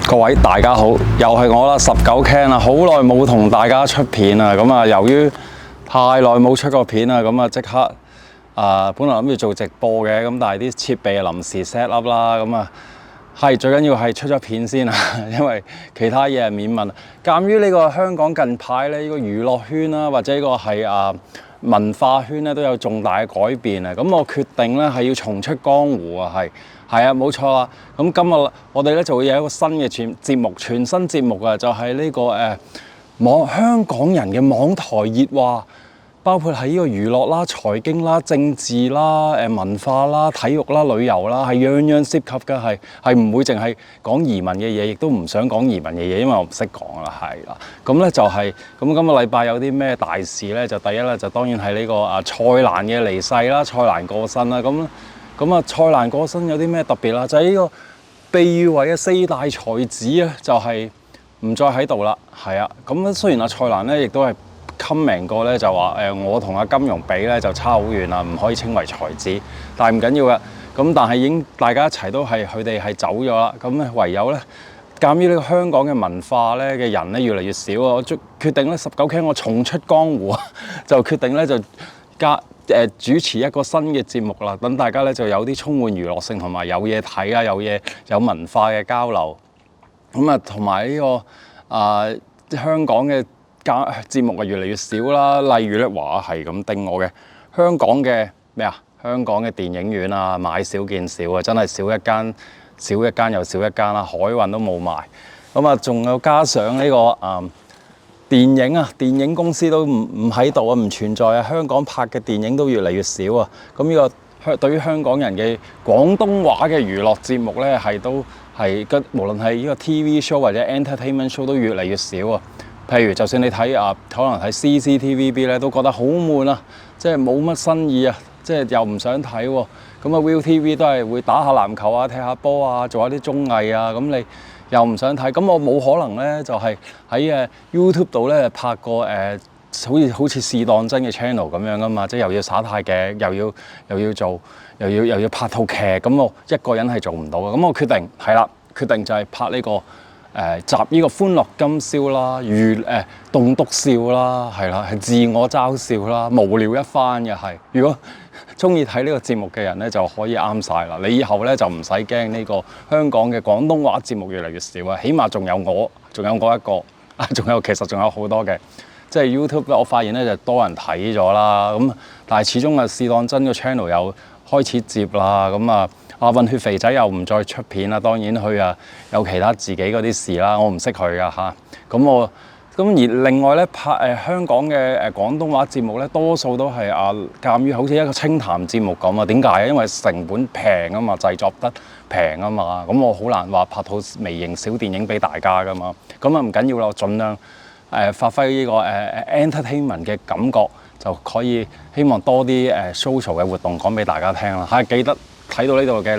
各位大家好，又係我啦，19Ken啦，好耐冇同大家出片啦，咁啊由於太耐冇出過片啦，咁啊即刻本來諗住做直播嘅，咁但係啲設備臨時 set up 啦，咁啊係最緊要係出咗片先啊，因為其他嘢係免問。鑑於呢個香港近排咧，呢個娛樂圈啦，或者呢個係文化圈咧都有重大嘅改變啊，咁我決定咧係要重出江湖啊，係啊，冇錯啦。咁今日我哋咧就會有一個新嘅節目，全新節目啊，就係呢個香港人嘅網台熱話，包括係呢個娛樂啦、財經啦、政治啦、文化啦、體育啦、旅遊啦，係樣樣涉及嘅，係唔會淨係講移民嘅嘢，亦都唔想講移民嘅嘢，因為我唔識講啦，係啦。咁咧就係咁，今個禮拜有啲咩大事咧？就第一咧就當然係呢個蔡瀾嘅離世啦，蔡瀾過身啦，咁啊，蔡瀾過身有啲咩特別啦？就係呢個被譽為嘅四大才子咧，就係唔再喺度啦。係啊，咁雖然蔡瀾咧亦都係 comment 過咧，就話我同阿金庸比咧就差好遠啦，唔可以稱為才子，但係唔緊要嘅。咁但係已經大家一齊都係佢哋係走咗啦。咁咧唯有咧，鑑於呢個香港嘅文化咧嘅人咧越嚟越少啊，我決定咧19Ken我重出江湖啊，就決定咧就主持一個新嘅節目啦，等大家咧就有啲充滿娛樂性同埋有嘢睇啊，有文化嘅交流。咁啊，同埋呢個香港嘅節目啊越嚟越少啦。例如咧話係咁叮我嘅香港嘅咩啊？香港嘅電影院啊，買少見少啊，真係少一間又少一間啦，海運都冇埋。咁啊，仲有加上呢個電影公司都唔喺度啊，唔存在啊。香港拍嘅電影都越嚟越少啊。咁呢個對於香港人嘅廣東話嘅娛樂節目咧，都係無論係呢個 TV show 或者 entertainment show 都越嚟越少啊。譬如就算你睇可能睇 CCTVB 咧，都覺得好悶啊，即係冇乜新意啊，即係又唔想睇喎。咁啊 ViuTV 都係會打下籃球啊、踢下波啊、做下啲綜藝啊，咁你又唔想睇，咁我冇可能咧就係喺YouTube 度咧拍個好似試當真嘅 channel 咁樣噶嘛，即係又要耍太極，又要拍套劇，咁我一個人係做唔到嘅。咁我決定就係拍呢個集呢個歡樂今宵啦、棟篤笑啦，係自我嘲笑啦、無聊一番嘅係。如果中意睇呢個節目嘅人咧，就可以啱晒啦。你以後咧就唔使驚呢個香港嘅廣東話節目越嚟越少啊，起碼仲有我一個啊，其實仲有好多嘅，即係 YouTube 咧，我發現咧就多人睇咗啦。咁但係始終試當真個 channel 又開始接啦。咁混血肥仔又唔再出片啦。當然佢有其他自己嗰啲事啦，我唔識佢噶嚇。咁而另外咧拍香港嘅廣東話節目咧，多數都係鑑於好似一個清談節目咁啊。點解啊？因為成本平啊嘛，製作得平啊嘛。咁我好難話拍套微型小電影俾大家噶嘛。咁唔緊要啦，我盡量發揮呢個entertainment 嘅感覺，就可以希望多啲social 嘅活動講俾大家聽啦。記得睇到呢度嘅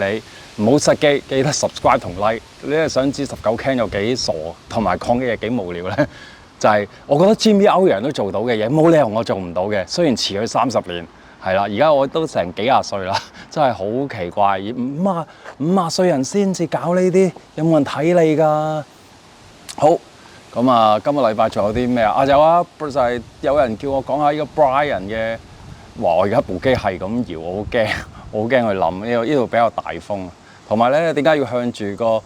你唔好失機，記得 subscribe 同 like。你係想知19Ken有幾傻，同埋講嘅嘢幾無聊咧？就係我覺得 Jimmy 歐陽都做到嘅嘢，冇理由我做唔到嘅。雖然遲佢30年，係啦，而家我都成幾廿歲啦，真係好奇怪。而50歲人先至搞呢啲，有冇人睇你㗎？好，咁今個禮拜仲有啲咩啊？有啊，就係有人叫我講下呢個 Brian 嘅話，我而家部機係咁搖，我好驚佢冧。呢度比較大風，同埋咧點解要向住個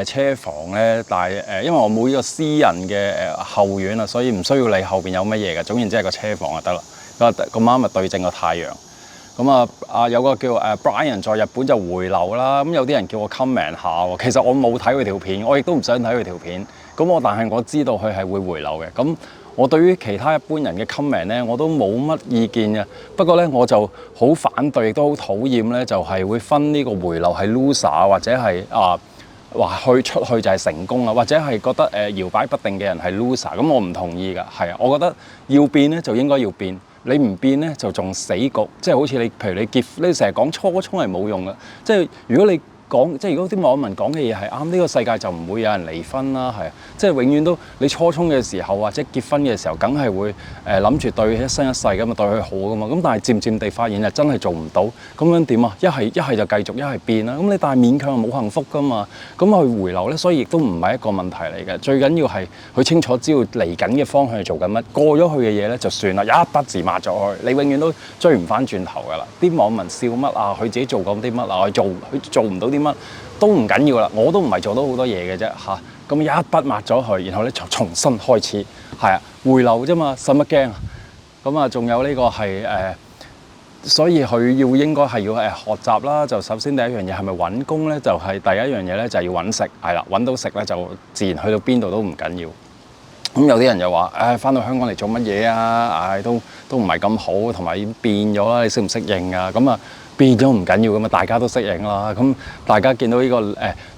車房咧？但係因為我冇呢個私人嘅後院啊，所以唔需要理後邊有乜嘢嘅。總言之係個車房就得啦。咁啱咪對正個太陽。咁有個叫Brian 在日本就回流啦。咁有啲人叫我 comment 下喎。其實我冇睇佢條片，我亦都唔想睇佢條片。但係我知道佢係會回流嘅。咁我對於其他一般人嘅 comment 咧，我都冇乜意見嘅。不過咧，我就好反對，亦都好討厭咧，就係會分呢個回流係 loser 或者係話出去就係成功啊，或者係覺得搖擺不定嘅人係 loser。咁我唔同意㗎。係啊，我覺得要變咧就應該要變。你唔變咧就仲死局。即係好似譬如你結，你成日講初衷係冇用嘅。即係如果你講，即係如果啲網民講嘅嘢係啱，呢個世界就唔會有人離婚啦，係啊，即係永遠都你初衷嘅時候或者結婚嘅時候，梗係會諗住對佢一生一世咁嘛，對佢好噶嘛。咁但係漸漸地發現真係做唔到，咁樣點啊？一係就繼續，一係變啦。咁你但係勉強冇幸福噶嘛。咁去回流咧，所以亦都唔係一個問題嚟嘅。最緊要係佢清楚知道嚟緊嘅方向係做緊乜，過咗去嘅嘢咧就算啦，一筆字抹咗去，你永遠都追唔翻轉頭噶啦。啲網民笑乜啊？佢自己做過啲乜啊？佢做唔到啲乜都唔緊要啦。我都唔係做到好多嘢嘅啫嚇。咁一筆抹咗去，然後咧就重新開始，係啊，回流啫嘛，使乜驚啊？咁啊，仲有呢個係所以佢應該係要學習啦。就首先第一樣嘢係咪揾工咧？就係第一樣嘢咧就係要揾食，係啦，揾到食咧就自然去到邊度都唔緊要。咁有啲人又話：翻到香港嚟做乜嘢啊？都唔係咁好，同埋已經變咗啦，你適唔適應啊？咁啊變咗唔緊要噶嘛，大家都適應啦。咁大家見到呢個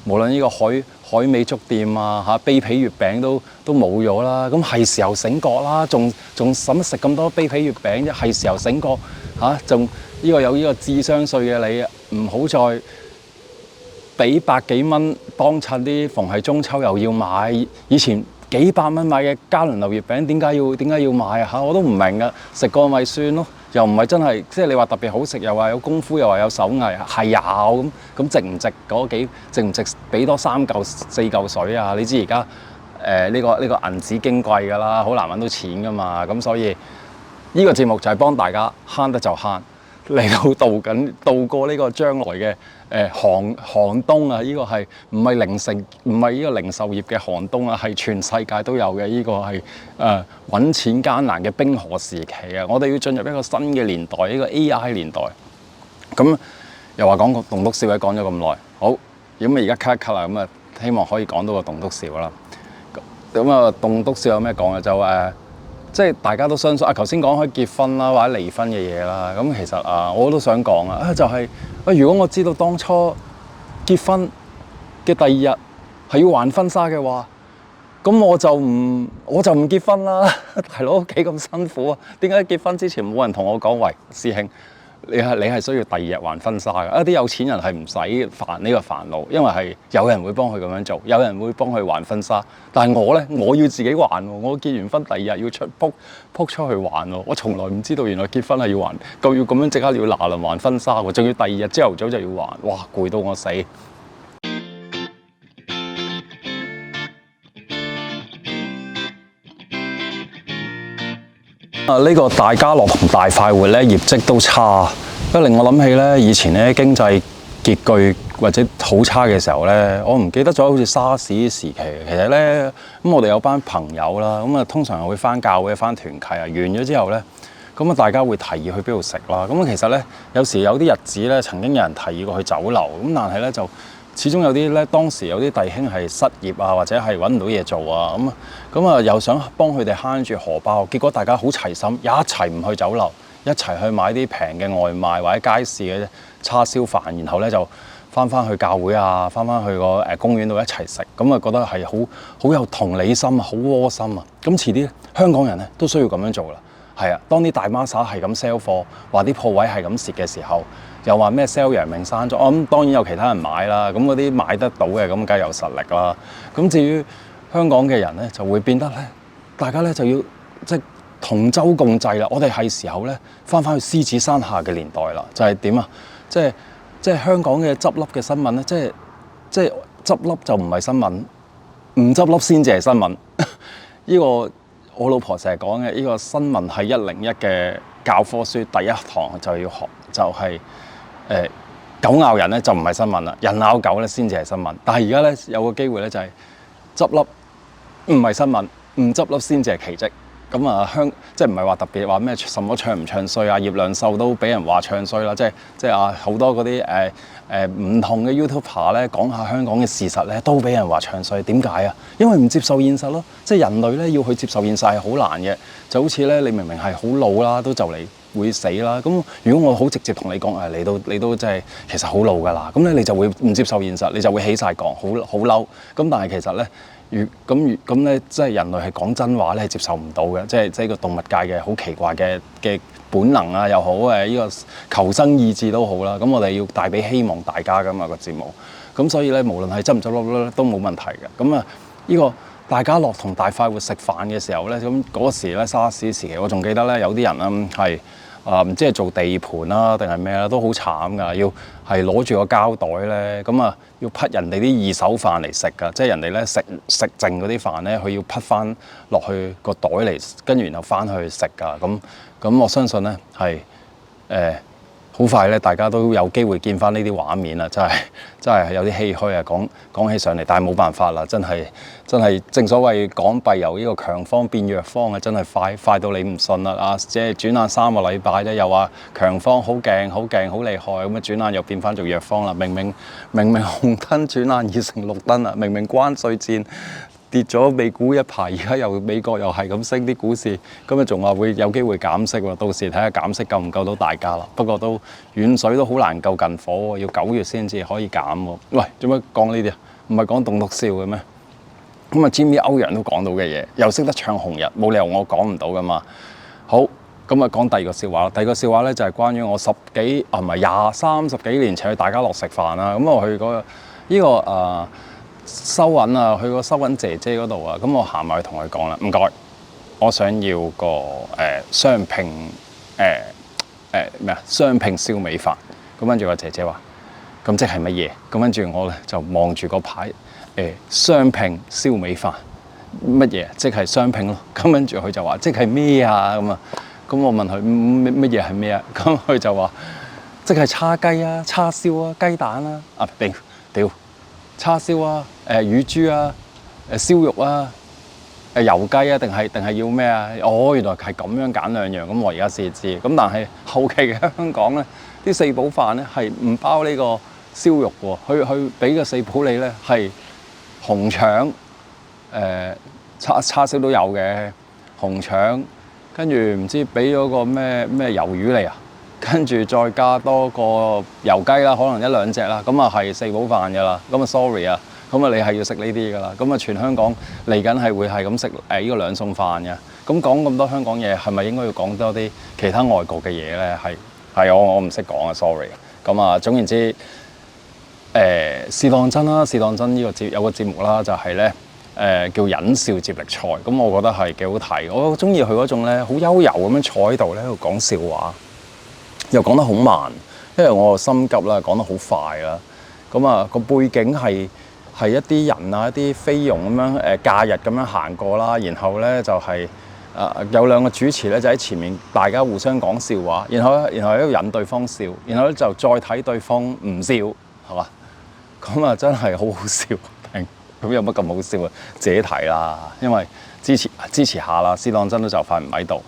無論呢個海味粥店啊卑皮月餅都冇咗啦。咁係時候醒覺啦，仲使乜食咁多卑皮月餅啫？係時候醒覺嚇，仲呢個有呢個智商稅嘅你，唔好再俾百幾蚊幫襯啲逢係中秋又要買，以前幾百蚊買嘅嘉麟樓月餅點解要買啊？我都唔明啊！食過咪算咯，又唔係真係即係你話特別好食，又話有功夫，又話有手藝，係有咁值唔值嗰幾值唔值俾多3嚿4嚿水啊？你知而家呢個銀紙矜貴㗎啦，好難揾到錢㗎嘛，咁所以呢個節目就係幫大家慳得就慳，嚟到渡過呢個將來嘅寒冬啊！呢個係唔係呢個零售業嘅寒冬啊？係全世界都有嘅。呢個係揾錢艱難嘅冰河時期啊！我哋要進入一個新嘅年代，呢個 AI 年代。咁又話講個棟篤笑咧，講咗咁耐，好咁啊！而家 cut 一 cut 啦，咁啊希望可以講到個棟篤笑啦。咁啊，棟篤笑有咩講嘅？就即係大家都相信頭先講開結婚啦或者離婚嘅嘢啦，咁其實我都想講就係如果我知道當初結婚嘅第二日係要還婚紗嘅話，咁我就唔結婚啦。大佬幾咁辛苦啊？點解結婚之前冇人同我講，喂，師兄，你係需要第二日還婚紗嘅？啲有錢人係唔使煩呢個煩惱，因為係有人會幫佢咁樣做，有人會幫佢還婚紗。但係我咧，我要自己還喎。我結完婚第二日要撲出去還喎。我從來唔知道原來結婚係要還，要咁樣即刻要嗱臨還婚紗喎，仲要第二日朝頭早就要還。哇，攰到我死！呢個大家樂同大快活咧業績都差，令我諗起咧以前咧經濟拮據或者好差嘅時候咧，我唔記得咗好似沙士時期。其實咧咁我哋有班朋友啦，咁啊通常會返教會返團契完咗之後咧，咁啊大家會提議去邊度食啦。咁其實咧有時有啲日子咧曾經有人提議過去酒樓，咁但係咧就始終有啲咧，當時有啲弟兄係失業啊，或者係揾唔到嘢做啊，咁啊又想幫佢哋慳住荷包，結果大家好齊心，一齊唔去酒樓，一齊去買啲平嘅外賣或者街市嘅叉燒飯，然後咧就翻去教會啊，翻去個公園度一齊食，咁啊覺得係好有同理心啊，好窩心啊。咁遲啲香港人咧都需要咁樣做啦。係啊，當啲大媽撒係咁 sell 貨，話啲鋪位係咁蝕嘅時候，又話咩 sell 陽明山莊，咁當然有其他人買啦。咁嗰啲買得到嘅，咁梗係有實力啦。咁至於香港嘅人咧，就會變得咧，大家咧就要即係同舟共濟啦。我哋係時候咧翻去獅子山下嘅年代啦。就係點啊？即係香港嘅執笠嘅新聞咧，即係執笠就唔係新聞，唔執笠先至係新聞。呢個我老婆成日講嘅呢個新聞係101嘅教科書第一堂就要學，就係狗咬人咧就唔係新聞啦，人咬狗咧先至係新聞。但係而家咧有個機會咧就係執笠唔係新聞，唔執笠先至係奇蹟。咁啊即係唔係話特別話咩什麼唱唔唱衰啊？葉亮秀都俾人話唱衰啦，即係好多嗰啲唔同嘅 YouTuber 咧講下香港嘅事實咧，都俾人話唱衰。點解啊？因為唔接受現實咯。即係人類咧要去接受現實係好難嘅，就好似咧你明明係好老啦，都就嚟會死啦。咁如果我好直接同你講你都即係其實好老㗎啦，咁咧你就會唔接受現實，你就會起晒槓，好嬲。咁但係其實咧咁咧，即係人類係講真話咧，係接受唔到嘅，即係個動物界嘅好奇怪嘅本能啊又好，呢個求生意志都好啦。咁我哋要帶俾希望大家㗎嘛個節目。咁所以咧，無論係執唔執笠咧都冇問題嘅。咁啊，呢個大家樂同大快活食飯嘅時候咧，咁嗰時咧沙士時期，我仲記得咧有啲人咧係唔知係做地盤啦定係咩啦，都好慘㗎，要係攞住個膠袋咧，咁啊要潷人哋啲二手飯嚟食㗎，即係人哋咧食剩嗰啲飯咧，佢要潷翻落去個袋嚟，跟住然後翻去食㗎。咁我相信咧係好快咧，大家都有機會見翻呢啲畫面啦，真係有啲唏噓啊！講起上嚟，但係冇辦法啦，真係正所謂港幣由呢個強方變弱方啊，真係快到你唔信啦啊！即係轉眼3個禮拜咧，又話強方好勁好厲害，咁啊轉眼又變翻做弱方啦。明明紅燈轉眼已成綠燈啦，明明關稅戰跌咗美股一排，而家又美國又係咁升啲股市，咁啊仲話會有機會減息喎，到時睇下減息夠唔夠到大家啦。不過都遠水都好難救近火喎，要9月先至可以減喎。喂，做乜講呢啲啊？唔係講棟篤笑嘅咩？咁啊，Jimmy 歐陽都講到嘅嘢，又識得唱紅日，冇理由我講唔到噶嘛。好，咁啊講第二個笑話啦。第二個笑話咧就係關於我20、30幾年前去大家樂食飯啦。咁我去呢個收銀啊，去個收銀姐姐嗰度啊，咁我行埋去同佢講啦，唔該，我想要個雙拼雙拼燒味飯。咁跟住個姐姐話，咁即係乜嘢？咁跟住我咧就望住個牌，雙拼燒味飯乜嘢？即係雙拼咯。咁跟住佢就話，即係咩啊？咁啊，咁我問佢乜嘢係咩啊？咁佢就話，即係叉雞啊、叉燒啊、雞蛋啊。啊屌！叉燒啊、乳豬啊、燒肉啊、油雞啊，定係要咩啊？哦，原來係咁樣揀兩樣，咁我而家先知。咁但係後期嘅香港咧，啲四寶飯咧係唔包呢個燒肉喎，佢俾個四寶你咧係紅腸、叉燒都有嘅紅腸，跟住唔知俾咗個咩魷魚嚟啊？跟住再加多個油雞啦，可能1、2隻啦，咁啊係四寶飯㗎啦。咁啊 sorry 啊，咁啊你係要食呢啲㗎啦。咁啊全香港嚟緊係會係咁食呢個兩餸飯嘅。咁講咁多香港嘢，係咪應該要講多啲其他外國嘅嘢咧？係我唔識講啊 sorry。咁啊總言之，試當真啦，試當真呢個有個節目啦，就係咧叫忍笑接力賽。咁我覺得係幾好睇。我中意佢嗰種咧好悠遊咁樣坐喺度咧喺度講笑話。又講得好慢，因為我心急啦，講得好快啦。咁啊，個背景係一啲人啊，一啲菲傭咁樣假日咁樣行過啦。然後咧就係有2個主持咧就喺前面，大家互相講笑話，然後喺度引對方笑，然後咧就再睇對方唔笑，係嘛？咁啊真係好好笑，咁有乜咁好笑啊？自己睇啦，因為支持下啦。試當真都就快唔喺度。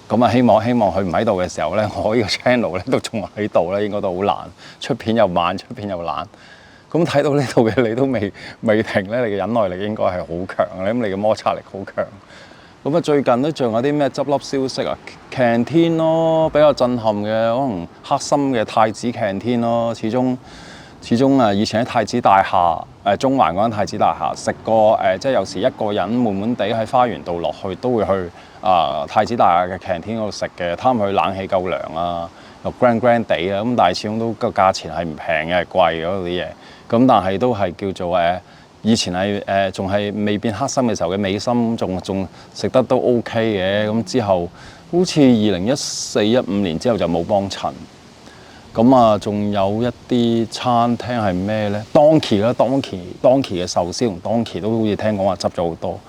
咁啊，希望佢唔喺度嘅時候咧，我呢個 channel 咧都仲喺度咧，應該都好難出片又慢，出片又懶。咁睇到呢度嘅你都未停咧，你嘅忍耐力應該係好強嘅，咁你嘅摩擦力好強。咁啊，最近都仲有啲咩執笠消息啊？Canteen 咯，比較震撼嘅，可能黑心嘅太子 Canteen 咯，始終啊，以前喺太子大廈中環嗰間太子大廈食過即係有時一個人悶悶地喺花園度落去都會去太子大廈嘅 canteen 嗰度食嘅，貪佢冷氣夠涼啊，又 grand 地啊，咁但係始終都個價錢係唔平嘅，係貴嗰度啲嘢。咁但係都係叫做以前係仲係未變黑心嘅時候嘅美心，仲食得都 OK 嘅。咁之後好似2014、15年之後就冇幫襯。咁啊，仲有一啲餐廳係咩咧？Donkey 啦，Donkey 嘅壽司同 Donkey 都好似聽講話執咗好多。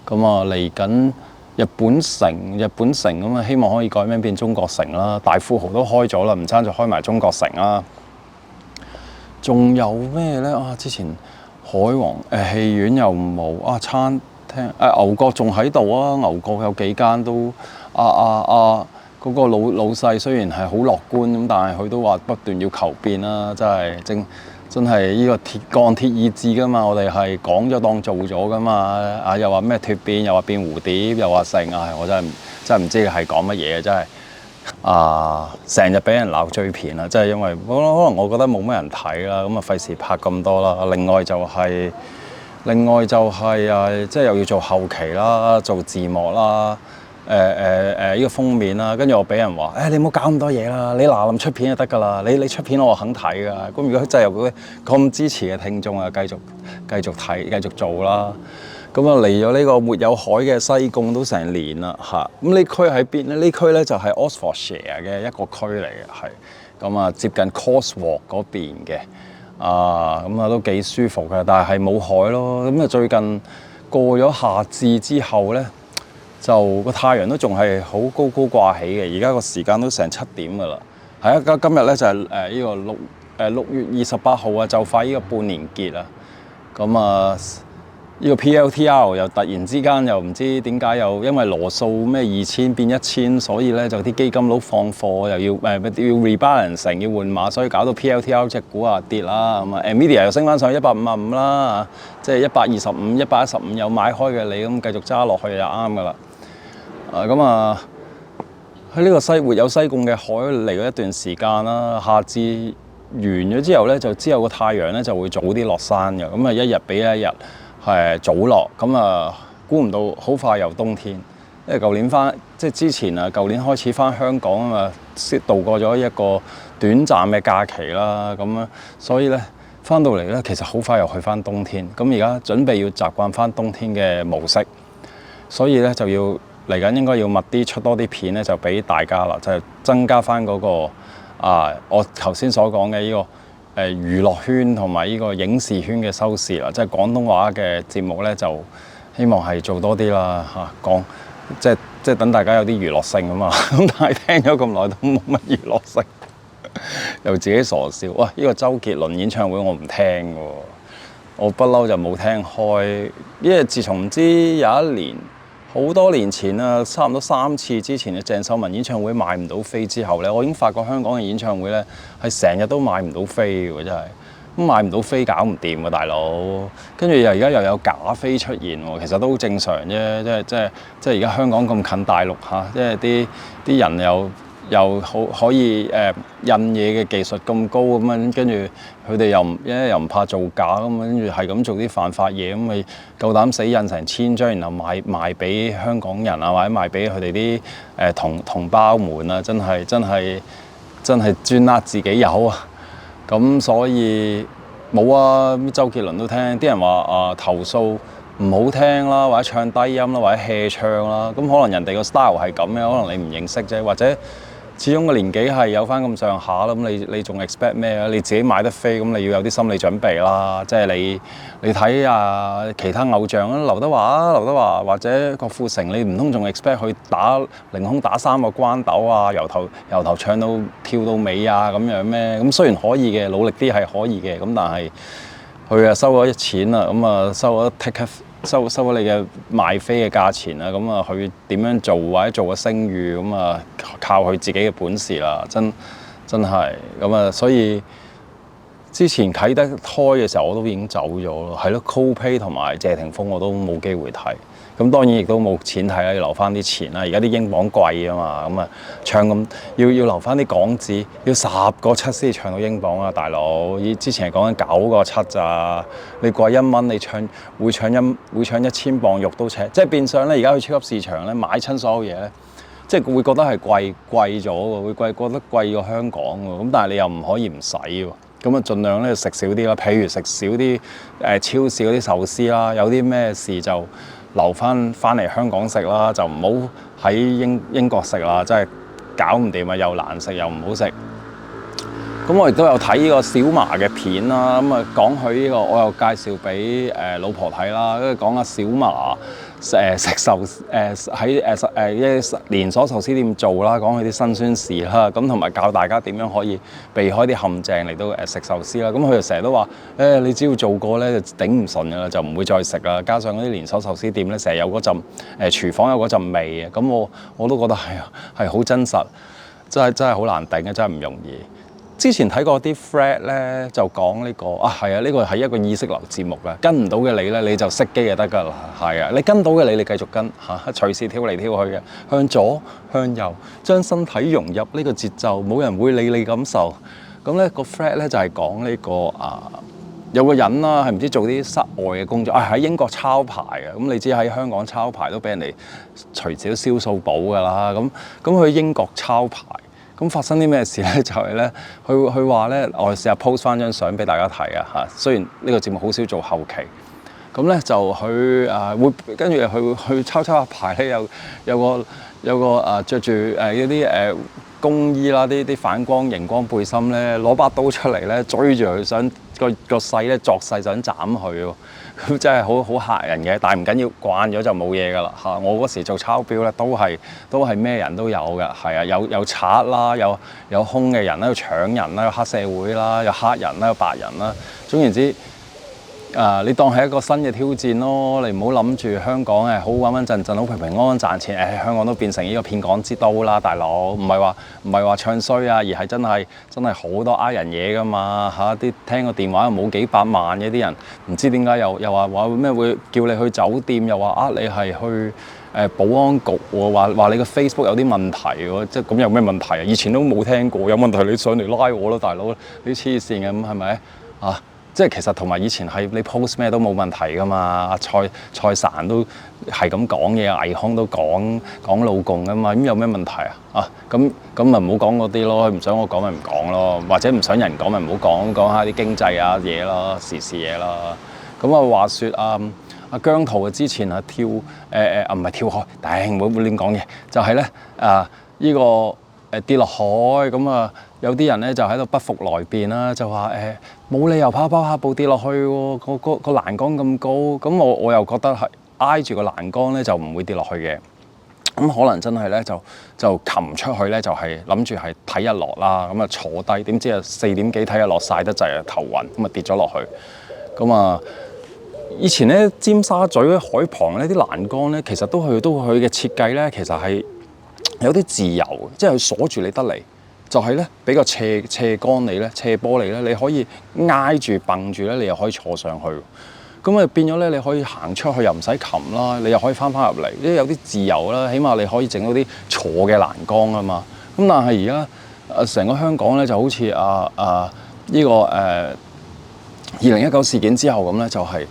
咁啊，嚟緊日本城咁啊，希望可以改名變中國城啦。大富豪都開咗啦，唔爭就開埋中國城啦。仲有咩咧？啊，之前海王戲院又冇啊，餐廳牛角仲喺度啊，牛角有幾間都嗰個老細雖然係好樂觀咁，但係佢都話不斷要求變啦，真係呢個鋼鐵意志噶嘛，我哋係講咗當做咗噶嘛，又話咩脫變，又話變蝴蝶，又話成我真係唔知係講乜嘢，真係成日俾人鬧追片啦，即係因為可能我覺得冇乜人睇啦，咁啊費事拍咁多啦。另外就係即係又要做後期啦，做字幕啦。呢個封面啦，跟住我俾人話你唔好搞咁多嘢啦，你嗱臨出片就得㗎啦，你出片我肯睇㗎。咁如果真係有嗰啲咁支持嘅聽眾啊，繼續睇，繼續做啦。咁啊嚟咗呢個沒有海嘅西貢都成年啦嚇。咁呢區喺邊咧？呢區咧就係 Oxfordshire 嘅一個區嚟嘅，係咁啊接近 Cotswold 嗰邊嘅。咁啊都幾舒服嘅，但係冇海咯。咁啊最近過咗夏至之後咧，就個太陽都仲係好高掛起嘅。而家個時間都成7點㗎啦。係啊，今日咧就係呢個6月28號啊，就快呢個半年結啦。咁啊呢個 PLTR 又突然之間又唔知點解又因為羅素咩2000變1000，所以咧就啲基金佬放貨又要rebalancing 要換馬，所以搞到 PLTR 隻股啊跌啦。咁啊 Nvidia 又升翻上去155啦，即係125、115有買開嘅你咁繼續揸落去就啱㗎啦。咁啊喺呢個沒有西貢嘅海嚟咗一段時間啦，夏至完咗之後咧，之後個太陽咧就會早啲落山嘅，咁啊一日比一日係早落，咁啊估唔到好快又冬天，因為舊年即係之前啊，舊年開始翻香港啊嘛，先度過咗一個短暫嘅假期啦，咁啊，所以咧翻到嚟咧，其實好快又去翻冬天，咁而家準備要習慣翻冬天嘅模式，所以咧就要嚟緊應該要密啲出多啲片咧，就俾大家啦，就係增加翻嗰個我頭先所講嘅呢個娛樂圈同埋呢個影視圈嘅收視啦，即係廣東話嘅節目咧，就希望係做多啲啦嚇，講即係等大家有啲娛樂性啊嘛。咁但係聽咗咁耐都冇乜娛樂性，又自己傻笑。哇！呢個周杰倫演唱會我唔聽喎，我不嬲就冇聽開，因為自從唔知有一年好多年前啦，差唔多3次之前嘅鄭秀文演唱會買唔到飛之後咧，我已經發覺香港嘅演唱會咧係成日都買唔到飛喎，真係咁買唔到飛搞唔掂喎，大佬。跟住而家又有假飛出現喎，其實都好正常啫，即係而家香港咁近大陸嚇，即係啲人又好可以印嘢嘅技術咁高咁樣，跟住佢哋又唔怕造假咁樣，跟住係咁做啲犯法嘢，咁咪夠膽死印成1000張，然後賣俾香港人啊，或者賣俾佢哋啲同胞們啊，真係專呃自己有啊！咁所以冇啊，周杰倫都聽，啲人話投訴唔好聽啦，或者唱低音啦，或者 hea 唱啦，咁可能人哋個 style 係咁嘅，可能你唔認識啫，或者始終個年紀係有翻咁上下啦，咁你仲 expect 咩啊？你自己買得飛，咁你要有啲心理準備啦。即係你睇其他偶像啊，劉德華或者郭富城，你唔通仲 expect 去凌空打3個關斗啊？由頭唱到跳到尾啊咁樣咩？咁雖然可以嘅，努力啲係可以嘅，咁但係佢收咗錢啦，咁啊收咗 ticket。收咗你嘅賣飛嘅價錢啦，咁啊佢點樣做或者做個聲譽，咁啊靠佢自己嘅本事啦，真係咁啊！所以之前啟德開嘅時候我都已經走咗咯，係咯 Coldplay 同埋謝霆鋒我都冇機會睇，咁當然亦都冇錢睇啦，要留翻啲錢啦。而家啲英鎊貴啊嘛，咁啊唱咁要留翻啲港紙，要10個7先至唱到英鎊啊，大佬！之前係講緊9個7咋，你貴1蚊，你會唱1000磅肉都赤，即係變相咧。而家去超級市場咧買親所有嘢咧，即係會覺得係貴咗喎，會覺得貴過香港喎。咁但係你又唔可以唔使喎。咁啊，盡量咧食少啲啦，譬如食少啲超市嗰啲壽司啦，有啲咩事就留翻嚟香港食啦，就唔好喺英國食啦，真係搞唔掂啊，又難食又唔好食。咁我亦都有睇呢個小麻嘅片啦，咁啊講佢呢個，我又介紹俾老婆睇啦，跟住講下小麻食壽喺連鎖壽司店做啦，講佢啲辛酸事啦，咁同埋教大家點樣可以避開啲陷阱嚟到食壽司啦。咁佢就成日都話你只要做過咧就頂唔順噶啦，就唔會再食啦。加上嗰啲連鎖壽司店咧成日有嗰陣廚房有嗰陣味啊，咁我都覺得係好真實，真係好難頂嘅，真係唔容易。之前睇過啲 thread 咧，就講呢個呢個係一個意識流節目啦。跟唔到嘅你咧，你就熄機就得㗎啦。係啊，你跟到嘅你繼續跟隨時跳嚟跳去嘅，向左向右，將身體融入呢個節奏，冇人會理你感受。咁咧個 thread 咧就係講呢個有個人啦，係唔知做啲室外嘅工作，喺英國抄牌嘅。咁你知喺香港抄牌都俾人哋隨時都燒數寶㗎啦。咁去英國抄牌，咁發生啲咩事咧？就係咧，佢話咧，我試下 post 翻張相俾大家睇啊嚇。雖然呢個節目好少做後期，咁咧就佢會跟住佢抄下牌咧，有個著住一啲工衣啦，啲反光熒光背心咧，攞把刀出嚟咧，追住佢想個勢咧作勢想斬佢喎。咁真係好嚇人嘅，但係唔緊要，慣咗就冇嘢㗎啦嚇。我嗰時做鈔票咧，都係咩人都有嘅，係啊，有賊啦，有兇嘅人啦，有搶人啦，有黑社會啦，有黑人啦，有白人啦。總言之，你當係一個新嘅挑戰咯。你唔好諗住香港好穩陣陣，好平平安安賺錢。香港都變成呢個騙港之都啦，大佬。唔係話唱衰啊，而係真係好多呃人嘢㗎嘛嚇！啲聽個電話又冇幾百萬嘅啲人，唔知點解又話咩會叫你去酒店，又話你係去保安局喎，話你個 Facebook 有啲問題喎，即係咁有咩問題啊？以前都冇聽過，有問題你上嚟拉我咯，大佬，你黐線嘅咁係咪啊？即係其實同埋以前係你 post 咩都冇問題㗎嘛，蔡瀾都係咁講嘢，倪匡都講老共㗎嘛，咁有咩問題啊？咁咪唔好講嗰啲咯，唔想我講咪唔講咯，或者唔想人講咪唔好講下啲經濟啊嘢啦，時事嘢啦。咁話説阿姜濤之前跳唔係跳海，頂唔好亂講嘢，就係咧呢個跌落海咁有啲人咧就喺度不服來辯啦，就話冇理由跑下步跌落去喎，個欄杆咁高，咁我又覺得係挨住個欄杆咧就唔會跌落去嘅，咁可能真係咧就擒出去咧就係諗住係睇日落啦，咁坐低，點知4點幾睇日落曬得滯頭暈，咁跌咗落去，咁以前咧尖沙咀海旁呢啲欄杆咧，其實都佢嘅設計咧，其實係有啲自由，即係佢鎖住你得嚟。就係咧，比較斜杆你咧，斜玻璃咧，你可以挨住蹦住咧，你又可以坐上去。咁變咗咧，你可以行出去又唔使擒啦，你又可以翻入嚟，因為有啲自由啦。起碼你可以整到啲坐嘅欄杆啊嘛。咁但係而家成個香港咧就好似呢個2019事件之後咁咧，就係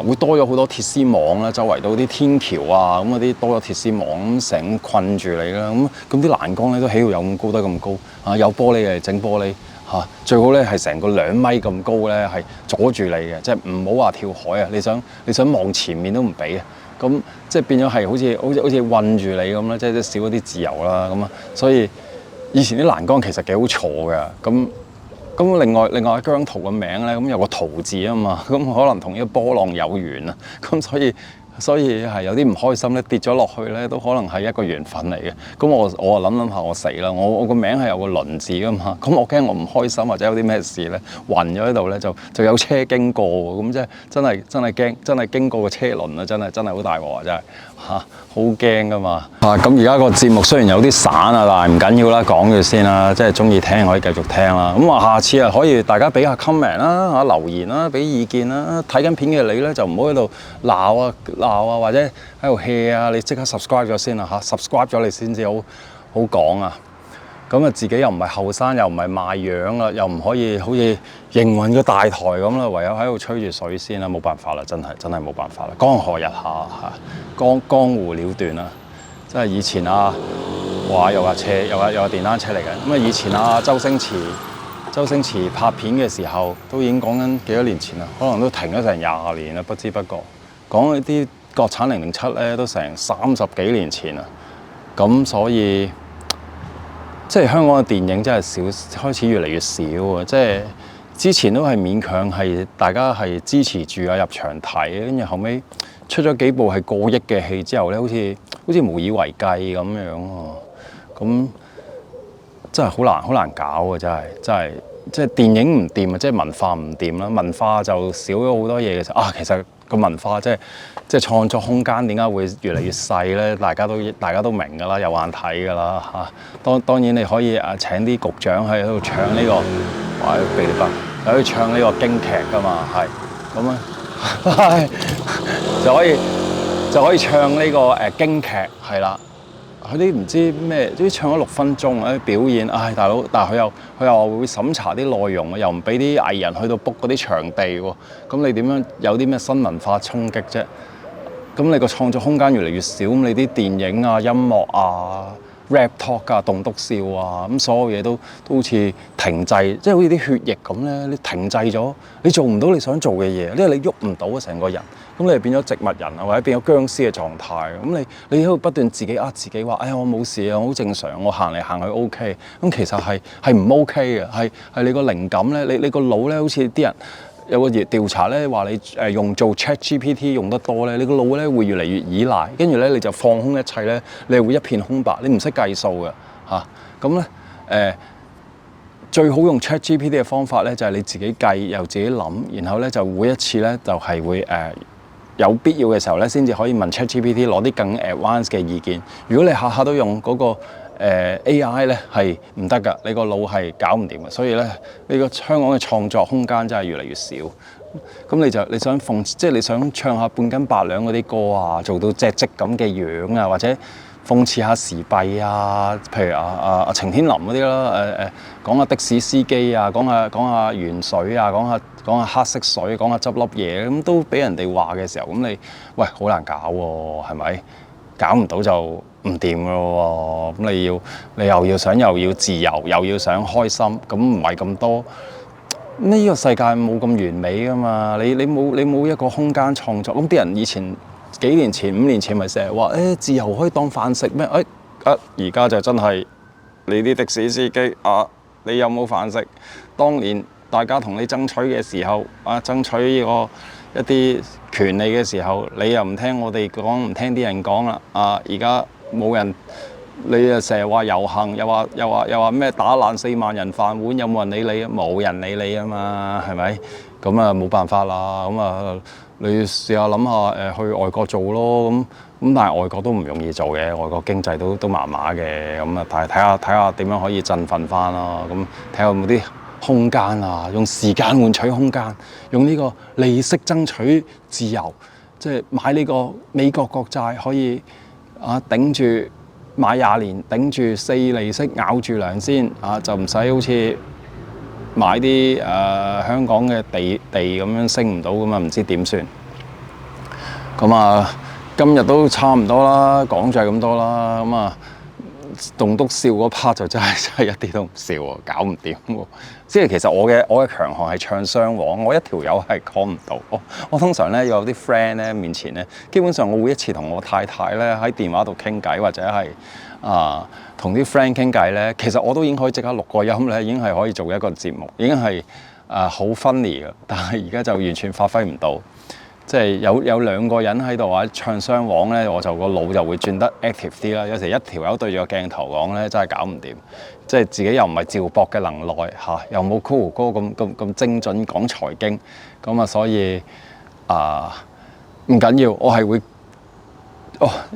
會多咗好多鐵絲網啦，周圍到啲天橋啊，咁嗰啲多咗鐵絲網咁成困住你啦。咁啲欄杆咧都起到有咁高得咁高有玻璃嘅整玻璃最好咧係成個2米咁高咧，係阻住你嘅，即係唔好話跳海啊！你想望前面都唔俾啊！咁即係變咗係好似韞住你咁啦，即係少咗啲自由啦咁所以以前啲欄杆其實幾好坐嘅咁另外姜濤嘅名咧，咁有個濤字啊嘛，咁可能同呢個波浪有緣啊，咁所以係有啲唔開心咧，跌咗落去咧，都可能係一個緣分嚟嘅。咁我諗下我死啦，我個名係有個輪字噶嘛，咁我驚我唔開心或者有啲咩事咧，暈咗喺度咧就有車經過喎，咁即係真係驚，真係經過個車輪啊，真係好大鑊啊，真係好驚噶嘛咁而家個節目雖然有啲散啊，但係唔緊要啦，講住先啦，即係中意聽可以繼續聽啦。咁下次可以大家俾下 comment 啦留言啦，俾意見啦。睇緊片嘅你咧就唔好喺度鬧啊，或者喺度 hea 啊，你即刻 subscribe 咗先啦subscribe 咗你先至好講啊。咁自己又唔係後生，又唔係賣樣啦，又唔可以好似營運個大台咁啦，唯有喺度吹住水先啦，冇辦法啦，真係冇辦法啦。江河日下江湖了斷啦，即係以前話有架車，有架電單車嚟嘅。以前周星馳拍片嘅時候，都已經講緊幾多年前啦，可能都停咗成20年啦，不知不覺。講嗰啲國產007咧，都成30幾年前啦。咁所以即係香港嘅電影真係開始越嚟越少啊！即係之前都係勉強係大家係支持住入場睇，跟住後尾出咗幾部係過億嘅戲之後咧，好似無以為繼咁樣喎。咁真係好難搞啊！真係即係電影唔掂啊！即係文化唔掂啦，文化就少咗好多嘢嘅時候其實個文化即係創作空間點解會越嚟越細咧？大家都明㗎啦，有眼睇㗎啦當然你可以請啲局長喺度唱呢個，俾你得，可以唱呢個京劇㗎嘛，係咁就可以唱呢個京劇係啦。佢啲唔知咩，啲唱咗6分鐘啲表演，唉大佬，但係佢又會審查啲內容啊，又唔俾啲藝人去到 book 嗰啲場地喎，咁你點樣有啲咩新文化衝擊啫？咁你個創作空間越嚟越少，咁你啲電影啊、音樂啊、rap talk 啊、棟篤笑啊，咁所有嘢都好似停滯，即係好似啲血液咁咧，你停滯咗，你做唔到你想做嘅嘢，因為你喐唔到啊成個人，咁你係變咗植物人啊，或者變咗僵屍嘅狀態，咁你喺度不斷自己話，哎呀我冇事啊，我好正常，我行嚟行去 OK，咁其實係唔 OK 嘅，係你個靈感咧，你個腦咧好似啲人。有個調查咧話你用做 ChatGPT 用得多咧，你個腦咧會越嚟越依賴，跟住咧你就放空一切咧，你係會一片空白，你唔識計數嘅嚇。咁咧最好用 ChatGPT 嘅方法咧就係你自己計又自己諗，然後咧就每一次咧就係會有必要嘅時候咧先至可以問 ChatGPT 攞啲更 advanced 嘅意見。如果你下下都用嗰個AI 咧係唔得㗎，你個腦係搞唔掂嘅，所以咧你個香港嘅創作空間真係越嚟越少。咁你想即係你想唱下半斤八兩嗰啲歌啊，做到隻積咁嘅樣啊，或者諷刺下時弊啊，譬如程天林嗰啲啦，講下的士司機啊，講下鉛水啊，講下黑色水，講下執笠嘢，咁都俾人哋話嘅時候，咁你喂好難搞喎，係咪？搞唔到就唔掂㗎喎，咁你又要自由，又要想開心，咁唔係咁多。呢個世界冇咁完美㗎嘛，你冇一個空間創作。咁啲人以前幾年前、5年前咪成日話自由可以當飯食咩？而家就真係你啲的士司機你有冇飯食？當年大家同你爭取嘅時候爭取呢個一啲權利嘅時候，你又唔聽我哋講，唔聽啲人講啦。而家冇人，你又成日話遊行，又話咩打爛4萬人飯碗，有冇人理你啊？冇人理你啊嘛，係咪？咁啊冇辦法啦。咁啊，你試下諗下去外國做咯。咁但係外國都唔容易做嘅，外國經濟都麻麻嘅。咁啊，但係睇下點樣可以振奮翻咯。咁睇下有冇啲空間啊，用時間換取空間，用呢個利息爭取自由，即係買呢個美國國債可以頂住買20年，頂住4厘息咬住糧先就唔使好似買啲香港嘅地咁樣升唔到咁啊，唔知點算。咁今日都差唔多啦，講就係咁多啦。棟篤笑嗰 part 就真係一啲都唔笑喎，搞唔掂喎。即係其實我嘅強項係唱雙簧，我一條友係講唔到。我通常咧有啲 friend 咧面前咧，基本上我每一次同我太太咧喺電話度傾偈，或者係同啲 friend 傾偈咧，其實我都已經可以即刻錄個音咧，已經係可以做一個節目，已經係好 funny 嘅。但係而家就完全發揮唔到。即係有2個人喺度唱雙簧咧，我就個腦就會轉得 active 啲啦。有時一條友對住個鏡頭講咧，真係搞唔掂。即係自己又唔係趙博嘅能耐又冇 Cool 哥咁精準講財經，咁所以唔緊要，我係會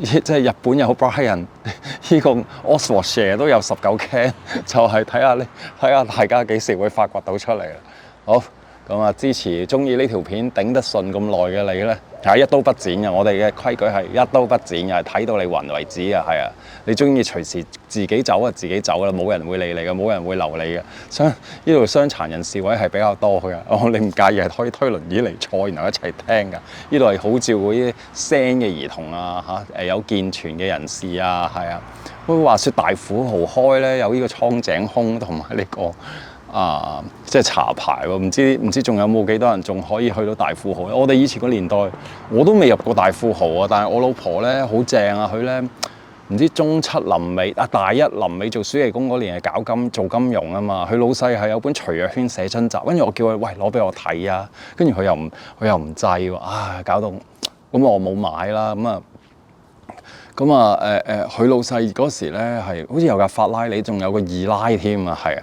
即係日本有好 Brian 呢個 Oxford Share 都有19 can， 就係睇下大家幾時會發掘到出嚟啦。好。支持中意呢條片頂得順咁耐嘅你咧，係一刀不剪嘅。我哋嘅規矩係一刀不剪嘅，係睇到你暈為止嘅。係啊，你中意隨時自己走自己走啦，冇人會理你嘅，冇人會留你嘅。呢度傷殘人士位係比較多嘅。你唔介意係可以推輪椅嚟坐，然後一齊聽㗎。呢度係好照顧啲聲嘅兒童有健全嘅人士係啊。話說大富豪開咧有呢個蒼井空同埋呢個。即係茶牌喎，唔知仲有冇幾多人仲可以去到大富豪咧？我哋以前個年代我都未入過大富豪但係我老婆咧好正佢咧唔知中7臨尾大一臨尾做暑期工嗰年係做金融啊嘛，佢老細係有本徐若瑄寫真集，跟住我叫佢喂攞俾我睇跟住佢又唔制喎，搞到咁我冇買啦佢老細嗰時咧係好似有架法拉利，仲有個2奶添係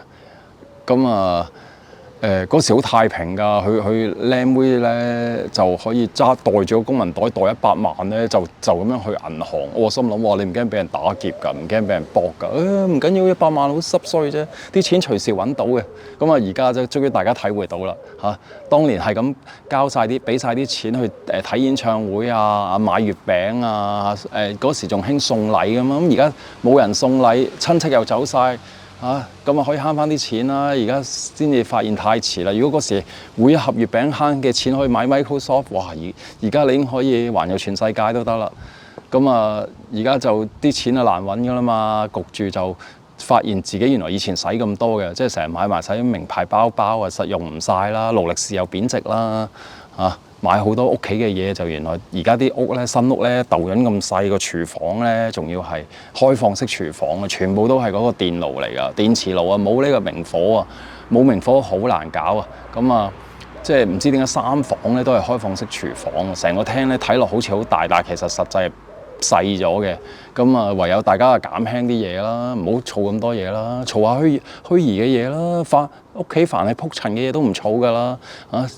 嗰時好太平㗎，佢靚妹咧就可以袋住個公文袋袋100萬咧，就咁樣去銀行。我心諗話你唔驚俾人打劫㗎，唔驚俾人搏㗎？唔緊要，100萬好濕碎啫，啲錢隨時揾到嘅。咁啊，而家就終於大家體會到啦嚇。當年係咁俾晒啲錢去睇演唱會啊，買月餅啊，嗰時仲興送禮㗎嘛。咁而家冇人送禮，親戚又走晒。咁啊可以慳翻啲錢啦！而家先至發現太遲啦。如果嗰時每一盒月餅慳嘅錢可以買 Microsoft， 哇！而家你已經可以環遊全世界都得啦。咁啊，而家就啲錢啊難揾噶啦嘛，焗住就發現自己原來以前使咁多嘅，即係成日買埋晒啲名牌包包啊，實用唔晒啦，勞力士又貶值啦，買好多屋企嘅嘢，就原來而家啲屋咧，新屋咧，豆潤咁細個廚房咧，仲要係開放式廚房啊，全部都係嗰個電爐嚟㗎，電磁爐啊，冇呢個明火啊，冇明火好難搞啊。咁啊，即係唔知點解3房咧都係開放式廚房，成個廳咧睇落好似好大，但係其實實際係細咗嘅。咁啊，唯有大家啊減輕啲嘢啦，唔好儲咁多嘢啦，儲下虛擬嘅嘢啦，屋企凡係撲塵嘅嘢都唔儲㗎啦，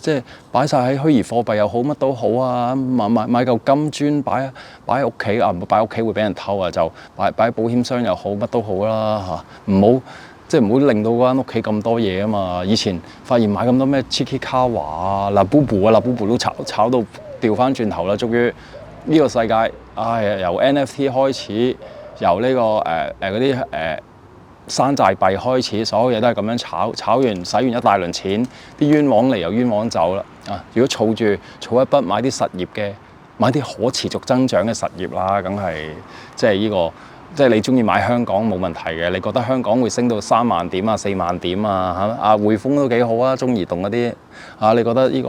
即係擺晒喺虛擬貨幣又好，乜都好啊，買嚿金磚擺喺屋企啊，唔好擺屋企會俾人偷啊，就擺喺保險箱又好，乜都好啦嚇，唔好令到嗰間屋企咁多嘢啊嘛。以前發現買咁多咩 Chikikawa 啊、Labubu 都炒到掉翻轉頭啦，終於呢個世界，由 NFT 開始，由呢個嗰啲山寨幣開始，所有嘢都係咁樣炒完使完一大輪錢，啲冤枉嚟又冤枉走啦。如果儲一筆買啲實業嘅，買啲可持續增長嘅實業啦，梗係即係呢個。即係你中意買香港冇問題嘅，你覺得香港會升到3萬點啊、4萬點啊嚇？匯豐都幾好啊，中移動嗰啲你覺得呢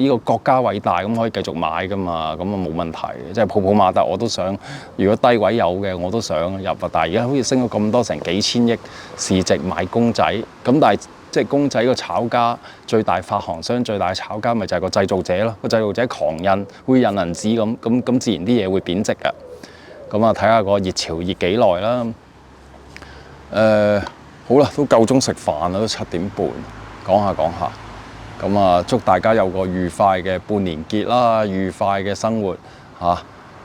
個國家偉大咁可以繼續買噶嘛？咁啊冇問題嘅，即係普馬特我都想，如果低位有嘅我都想入啊。但係而家好似升咗咁多，成幾千億市值買公仔，咁但係即係公仔個炒家最大發行商最大炒家咪就係個製造者咯，個製造者狂印會印銀紙咁自然啲嘢會貶值㗎。咁啊，睇下個熱潮熱幾耐啦。好啦，都夠鐘食飯啦，都7點半，講下。咁啊，祝大家有個愉快嘅半年結啦，愉快嘅生活嚇。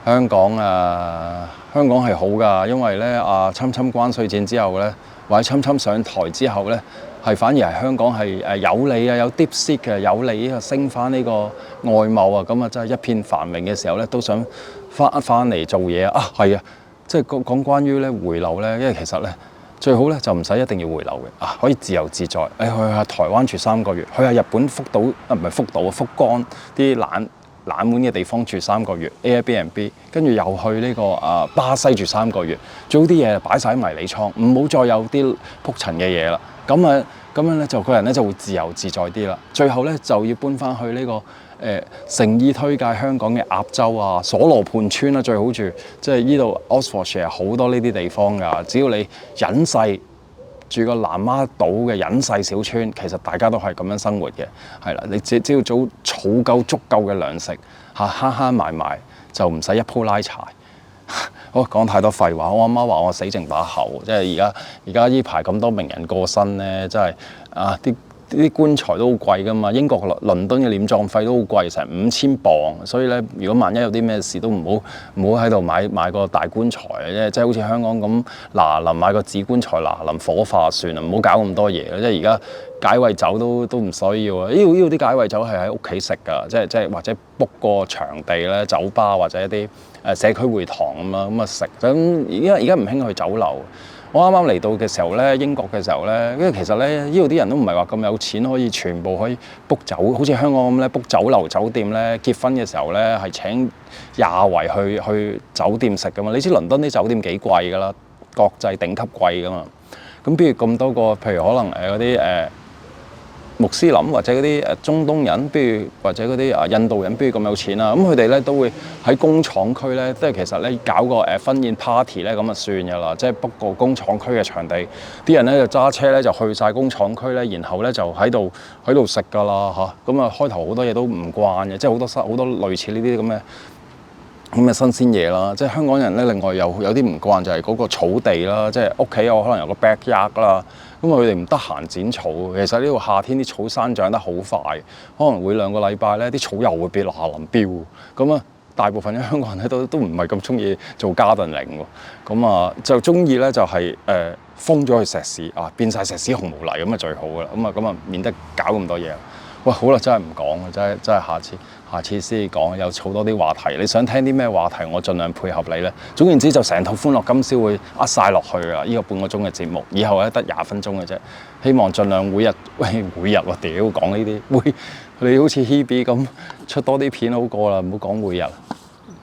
香港係好㗎，因為咧侵關稅戰之後咧，或者侵上台之後咧，係反而係香港係有利啊，有 DeepSeek 嘅有利升翻呢個外貿啊，咁啊真係一片繁榮嘅時候咧，都想翻嚟做嘢啊！係啊，即係講關於咧回流咧，因為其實咧最好咧就唔使一定要回流嘅可以自由自在。去下台灣住3個月，去下日本福岡啲冷門嘅地方住3個月 Airbnb， 跟住又去呢個巴西住3個月，最好啲嘢擺晒喺迷你倉，唔好再有啲撲塵嘅嘢啦。咁樣咧就個人咧就會自由自在啲啦。最後咧就要搬翻去呢個誠意推介香港嘅鴨洲啊、鎖羅盆村啊，最好住。即係呢度 Oxfordshire 好多呢啲地方㗎，只要你隱世住個南丫島嘅隱世小村，其實大家都係咁樣生活嘅，係啦。你只要儲夠足夠嘅糧食慳埋就唔使一鋪拉柴。好，講太多廢話。我阿媽話我死剩把口，即係而家呢排咁多名人過身咧，真係啲棺材都好貴㗎嘛。英國倫敦嘅殮葬費都好貴，成5000磅。所以咧，如果萬一有啲咩事，都唔好喺度買個大棺材嘅，即係好似香港咁臨買個紙棺材臨火化算啦，唔好搞咁多嘢。即係而家解穢酒都唔需要啊！呢度啲解穢酒係喺屋企食㗎，即係或者 book 個場地咧，酒吧或者一啲社區會堂咁啊食。咁而家唔興去酒樓。我啱啱嚟到嘅時候咧，英國嘅時候咧，因為其實咧呢度啲人都唔係話咁有錢，可以全部可以 book 酒，好似香港咁咧 book 酒樓酒店咧，結婚嘅時候咧係請20圍去酒店食噶嘛。你知倫敦啲酒店幾貴㗎啦，國際頂級貴㗎嘛。咁不如咁多個，譬如可能嗰啲穆斯林或者嗰啲中東人，或者嗰啲印度人，不如咁有錢啊！咁佢哋咧都會喺工廠區咧，即係其實咧搞個婚宴 party 咧咁就算㗎啦，即係 book 個工廠區嘅場地，啲人咧就揸車咧就去晒工廠區咧，然後咧就喺度食㗎啦嚇。咁啊開頭好多嘢都唔慣嘅，即係好多類似呢啲咁嘅新鮮嘢啦。即係香港人咧，另外有啲唔慣就係嗰個草地啦，即係屋企有可能有個 backyard 啦。咁啊佢哋唔得閒剪草。其實呢度夏天啲草生長得好快，可能會2個禮拜咧，啲草又會變落下林標。咁啊，大部分嘅香港人咧都唔係咁中意做 gardening 喎。咁啊就中意咧就係封咗佢石屎啊，變晒石屎紅毛泥咁啊最好噶啦。咁啊免得搞咁多嘢。喂，好啦，真係唔講啦，真係下次先講，又儲多啲話題。你想聽啲咩話題，我盡量配合你咧。總言之，就成套歡樂今宵會扼晒落去啦。呢個半個鐘嘅節目，以後咧得20分鐘嘅啫。希望盡量每日喎，屌講呢啲，你好似 Hebe 咁出多啲片好過啦，唔好講每日。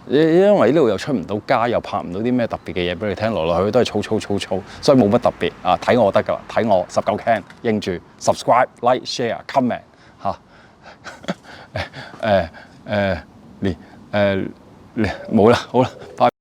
因為呢度又出唔到街，又拍唔到啲咩特別嘅嘢俾你聽，來來去去都係嘈，所以冇乜特別啊。睇我得㗎啦，睇我19 Ken，認住 subscribe、like、share、comment 嚇。冇啦，好啦，拜。